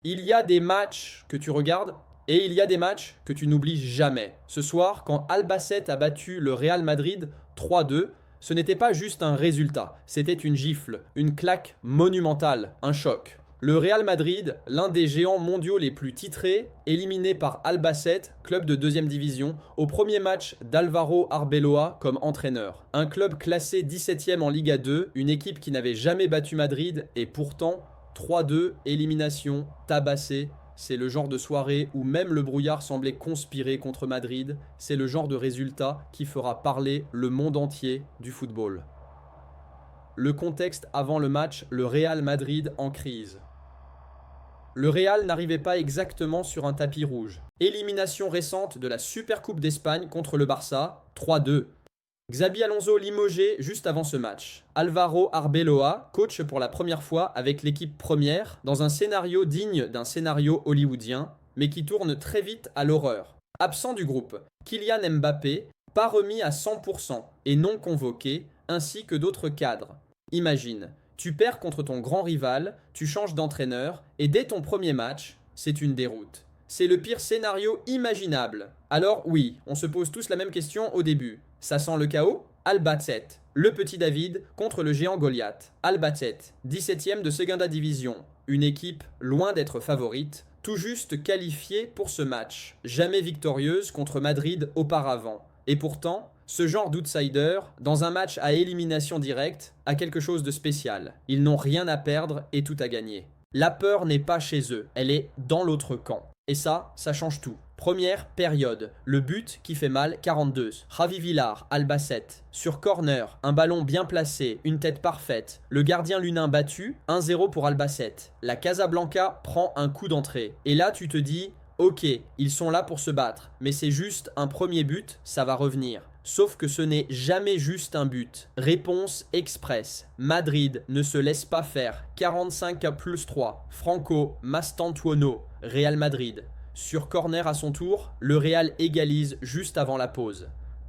Il y a des matchs que tu regardes et il y a des matchs que tu n'oublies jamais. Ce soir, quand Albacete a battu le Real Madrid 3-2, ce n'était pas juste un résultat, c'était une gifle, une claque monumentale, un choc. Le Real Madrid, l'un des géants mondiaux les plus titrés, éliminé par Albacete, club de deuxième division, au premier match d'Alvaro Arbeloa comme entraîneur. Un club classé 17e en Liga 2, une équipe qui n'avait jamais battu Madrid et pourtant 3-2, élimination, tabassé. C'est le genre de soirée où même le brouillard semblait conspirer contre Madrid. C'est le genre de résultat qui fera parler le monde entier du football. Le contexte avant le match, le Real Madrid en crise. Le Real n'arrivait pas exactement sur un tapis rouge. Élimination récente de la Supercoupe d'Espagne contre le Barça, 3-2. Xabi Alonso limogé juste avant ce match. Alvaro Arbeloa, coach pour la première fois avec l'équipe première, dans un scénario digne d'un scénario hollywoodien, mais qui tourne très vite à l'horreur. Absent du groupe, Kylian Mbappé, pas remis à 100% et non convoqué, ainsi que d'autres cadres. Imagine, tu perds contre ton grand rival, tu changes d'entraîneur, et dès ton premier match, c'est une déroute. C'est le pire scénario imaginable. Alors oui, on se pose tous la même question au début. Ça sent le chaos? Albacete, le petit David contre le géant Goliath. Albacete, 17e de Segunda Division. Une équipe loin d'être favorite, tout juste qualifiée pour ce match. Jamais victorieuse contre Madrid auparavant. Et pourtant, ce genre d'outsider, dans un match à élimination directe, a quelque chose de spécial. Ils n'ont rien à perdre et tout à gagner. La peur n'est pas chez eux, elle est dans l'autre camp. Et ça change tout. Première période, le but qui fait mal, 42. Javi Villar, Albacete. Sur corner, un ballon bien placé, une tête parfaite. Le gardien lunin battu, 1-0 pour Albacete. La Casablanca prend un coup d'entrée. Et là, tu te dis, ok, ils sont là pour se battre, mais c'est juste un premier but, ça va revenir. Sauf que ce n'est jamais juste un but. Réponse express. Madrid ne se laisse pas faire. 45+3. Franco, Mastantuono, Real Madrid. Sur corner à son tour, le Real égalise juste avant la pause.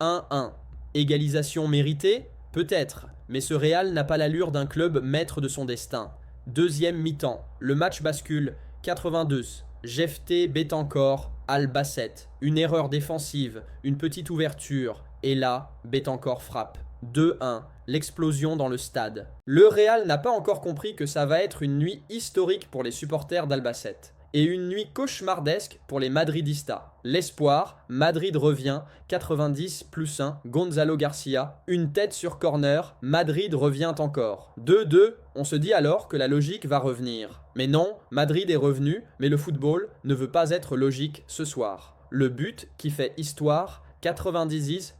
1-1. Égalisation méritée? Peut-être, mais ce Real n'a pas l'allure d'un club maître de son destin. Deuxième mi-temps, le match bascule. 82. Jefté Betancor, Albacete. Une erreur défensive, une petite ouverture. Et là, Betancor frappe. 2-1, l'explosion dans le stade. Le Real n'a pas encore compris que ça va être une nuit historique pour les supporters d'Albacete. Et une nuit cauchemardesque pour les Madridistas. L'espoir, Madrid revient, 90+1, Gonzalo Garcia, une tête sur corner, Madrid revient encore. 2-2, on se dit alors que la logique va revenir. Mais non, Madrid est revenu, mais le football ne veut pas être logique ce soir. Le but qui fait histoire, 90+4.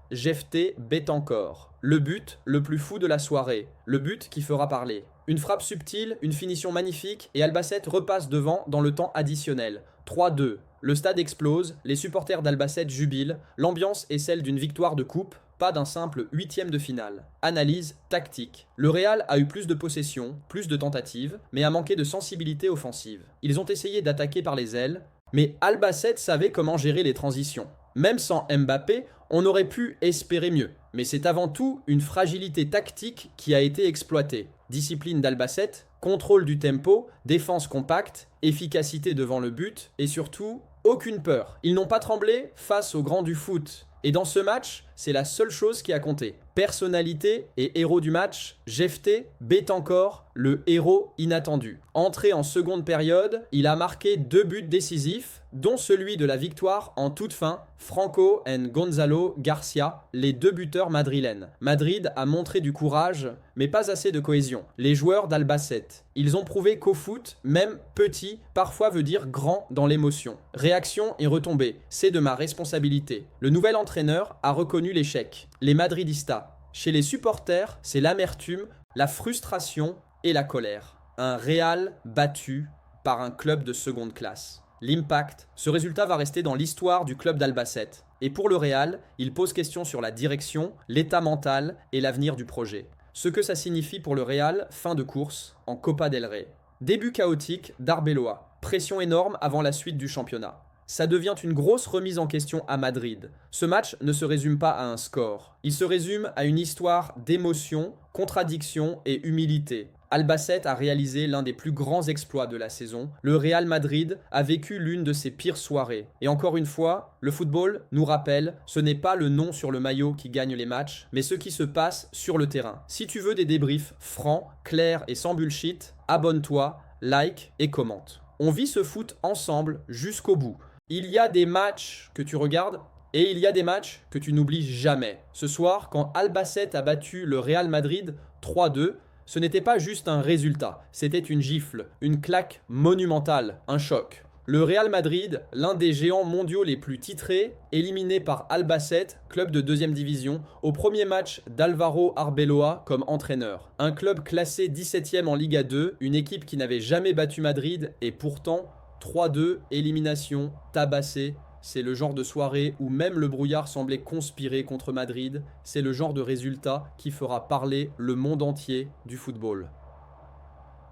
Jefté Betancor. Le but le plus fou de la soirée. Le but qui fera parler. Une frappe subtile, une finition magnifique et Albacete repasse devant dans le temps additionnel. 3-2. Le stade explose, les supporters d'Albacete jubilent, l'ambiance est celle d'une victoire de coupe, pas d'un simple huitième de finale. Analyse tactique. Le Real a eu plus de possession, plus de tentatives, mais a manqué de sensibilité offensive. Ils ont essayé d'attaquer par les ailes, mais Albacete savait comment gérer les transitions. Même sans Mbappé, on aurait pu espérer mieux. Mais c'est avant tout une fragilité tactique qui a été exploitée. Discipline d'Albacete, contrôle du tempo, défense compacte, efficacité devant le but et surtout, aucune peur. Ils n'ont pas tremblé face aux grands du foot. Et dans ce match, c'est la seule chose qui a compté. Personnalité et héros du match, Jefté Betancor, le héros inattendu. Entré en seconde période, il a marqué 2 buts décisifs, dont celui de la victoire en toute fin, Franco et Gonzalo Garcia, les 2 buteurs madrilènes. Madrid a montré du courage, mais pas assez de cohésion. Les joueurs d'Albacete, ils ont prouvé qu'au foot, même petit, parfois veut dire grand dans l'émotion. Réaction et retombée, c'est de ma responsabilité. Le nouvel entraîneur a reconnu l'échec. Les Madridistas. Chez les supporters, c'est l'amertume, la frustration et la colère. Un Real battu par un club de seconde classe. L'impact, ce résultat va rester dans l'histoire du club d'Albacete. Et pour le Real, il pose question sur la direction, l'état mental et l'avenir du projet. Ce que ça signifie pour le Real, fin de course, en Copa del Rey. Début chaotique d'Arbeloa. Pression énorme avant la suite du championnat. Ça devient une grosse remise en question à Madrid. Ce match ne se résume pas à un score. Il se résume à une histoire d'émotion, contradiction et humilité. Albacete a réalisé l'un des plus grands exploits de la saison. Le Real Madrid a vécu l'une de ses pires soirées. Et encore une fois, le football nous rappelle, ce n'est pas le nom sur le maillot qui gagne les matchs, mais ce qui se passe sur le terrain. Si tu veux des débriefs francs, clairs et sans bullshit, abonne-toi, like et commente. On vit ce foot ensemble jusqu'au bout. Il y a des matchs que tu regardes et il y a des matchs que tu n'oublies jamais. Ce soir, quand Albacete a battu le Real Madrid 3-2, ce n'était pas juste un résultat, c'était une gifle, une claque monumentale, un choc. Le Real Madrid, l'un des géants mondiaux les plus titrés, éliminé par Albacete, club de 2e division, au premier match d'Álvaro Arbeloa comme entraîneur. Un club classé 17e en Liga 2, une équipe qui n'avait jamais battu Madrid, et pourtant 3-2, élimination, tabassé. C'est le genre de soirée où même le brouillard semblait conspirer contre Madrid. C'est le genre de résultat qui fera parler le monde entier du football.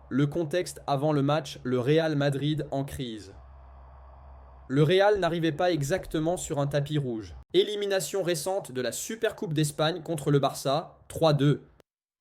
Le contexte avant le match, le Real Madrid en crise. Le Real n'arrivait pas exactement sur un tapis rouge. Élimination récente de la Supercoupe d'Espagne contre le Barça, 3-2.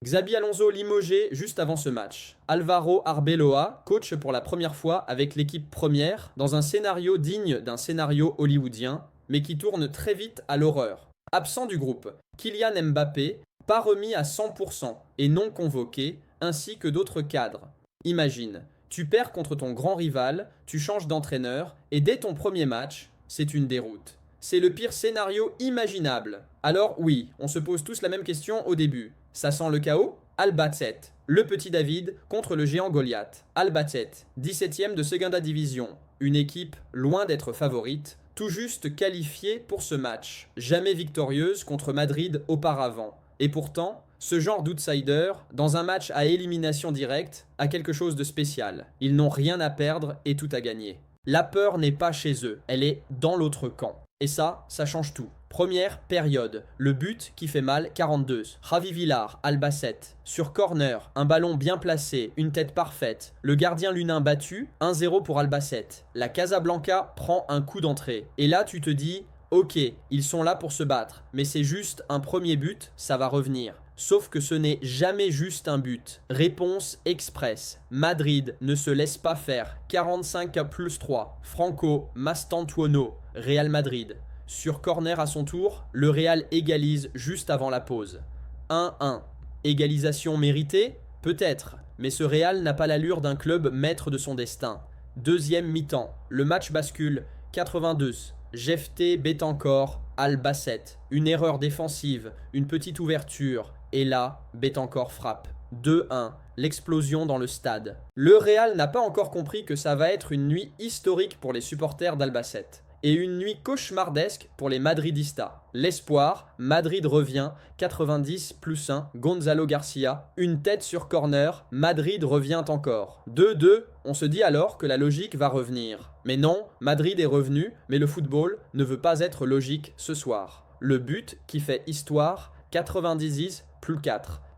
Xabi Alonso limogé juste avant ce match. Álvaro Arbeloa, coach pour la première fois avec l'équipe première, dans un scénario digne d'un scénario hollywoodien, mais qui tourne très vite à l'horreur. Absent du groupe, Kylian Mbappé, pas remis à 100% et non convoqué, ainsi que d'autres cadres. Imagine, tu perds contre ton grand rival, tu changes d'entraîneur, et dès ton premier match, c'est une déroute. C'est le pire scénario imaginable. Alors oui, on se pose tous la même question au début. Ça sent le chaos? Albacete, le petit David contre le géant Goliath. Albacete, 17e de Segunda Division, une équipe loin d'être favorite, tout juste qualifiée pour ce match, jamais victorieuse contre Madrid auparavant. Et pourtant, ce genre d'outsider, dans un match à élimination directe, a quelque chose de spécial. Ils n'ont rien à perdre et tout à gagner. La peur n'est pas chez eux, elle est dans l'autre camp. Et ça change tout. Première période, le but qui fait mal, 42. Javi Villar, Albacete. Sur corner, un ballon bien placé, une tête parfaite. Le gardien lunin battu, 1-0 pour Albacete. La Casablanca prend un coup d'entrée. Et là tu te dis, ok, ils sont là pour se battre. Mais c'est juste un premier but, ça va revenir. Sauf que ce n'est jamais juste un but. Réponse express. Madrid ne se laisse pas faire. 45+3. Franco, Mastantuono, Real Madrid. Sur corner à son tour, le Real égalise juste avant la pause. 1-1. Égalisation méritée? Peut-être. Mais ce Real n'a pas l'allure d'un club maître de son destin. Deuxième mi-temps. Le match bascule. 82. Jefté Betancor, Albacete. Une erreur défensive, une petite ouverture. Et là, Betancor frappe. 2-1. L'explosion dans le stade. Le Real n'a pas encore compris que ça va être une nuit historique pour les supporters d'Albacete. Et une nuit cauchemardesque pour les Madridistas. L'espoir, Madrid revient, 90+1, Gonzalo Garcia, une tête sur corner, Madrid revient encore. 2-2, on se dit alors que la logique va revenir. Mais non, Madrid est revenu, mais le football ne veut pas être logique ce soir. Le but qui fait histoire, 90+4.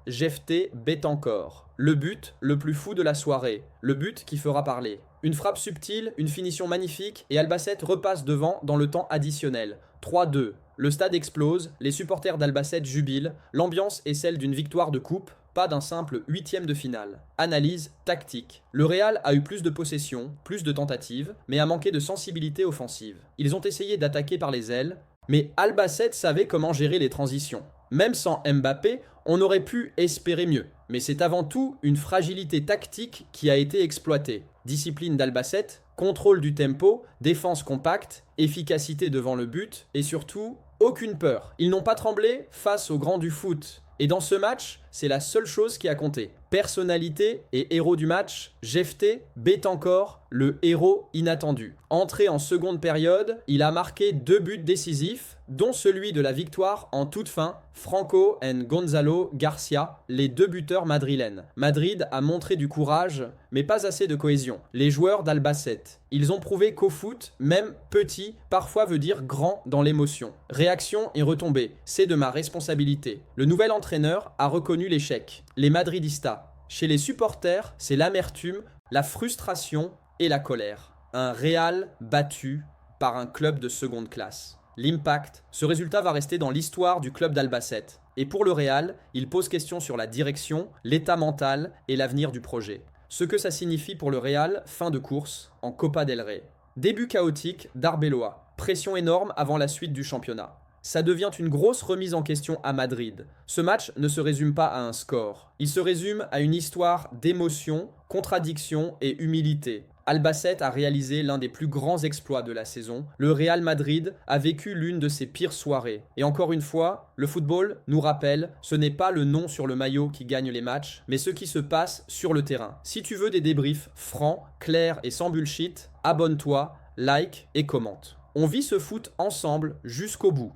Jefté Betancor. Le but le plus fou de la soirée. Le but qui fera parler. Une frappe subtile, une finition magnifique et Albacete repasse devant dans le temps additionnel. 3-2. Le stade explose, les supporters d'Albacete jubilent, l'ambiance est celle d'une victoire de coupe, pas d'un simple 8e de finale. Analyse tactique. Le Real a eu plus de possession, plus de tentatives, mais a manqué de sensibilité offensive. Ils ont essayé d'attaquer par les ailes, mais Albacete savait comment gérer les transitions. Même sans Mbappé, on aurait pu espérer mieux. Mais c'est avant tout une fragilité tactique qui a été exploitée. Discipline d'Albacete, contrôle du tempo, défense compacte, efficacité devant le but et surtout, aucune peur. Ils n'ont pas tremblé face aux grands du foot. Et dans ce match, c'est la seule chose qui a compté. Personnalité et héros du match, Jefté Betancor, le héros inattendu. Entré en seconde période, il a marqué 2 buts décisifs, dont celui de la victoire en toute fin, Franco et Gonzalo Garcia, les 2 buteurs madrilènes. Madrid a montré du courage, mais pas assez de cohésion. Les joueurs d'Albacete, ils ont prouvé qu'au foot, même petit, parfois veut dire grand dans l'émotion. Réaction et retombée, c'est de ma responsabilité. Le nouvel entraîneur a reconnu l'échec. Les Madridistas. Chez les supporters, c'est l'amertume, la frustration et la colère. Un Real battu par un club de seconde classe. l'impact. Ce résultat va rester dans l'histoire du club d'Albacete. Et pour le Real, il pose question sur la direction, l'état mental et l'avenir du projet. Ce que ça signifie pour le Real, fin de course, en Copa del Rey. Début chaotique d'Arbeloa, pression énorme avant la suite du championnat. Ça devient une grosse remise en question à Madrid. Ce match ne se résume pas à un score. Il se résume à une histoire d'émotion, contradiction et humilité. Albacete a réalisé l'un des plus grands exploits de la saison. Le Real Madrid a vécu l'une de ses pires soirées. Et encore une fois, le football nous rappelle, ce n'est pas le nom sur le maillot qui gagne les matchs, mais ce qui se passe sur le terrain. Si tu veux des débriefs francs, clairs et sans bullshit, abonne-toi, like et commente. On vit ce foot ensemble jusqu'au bout.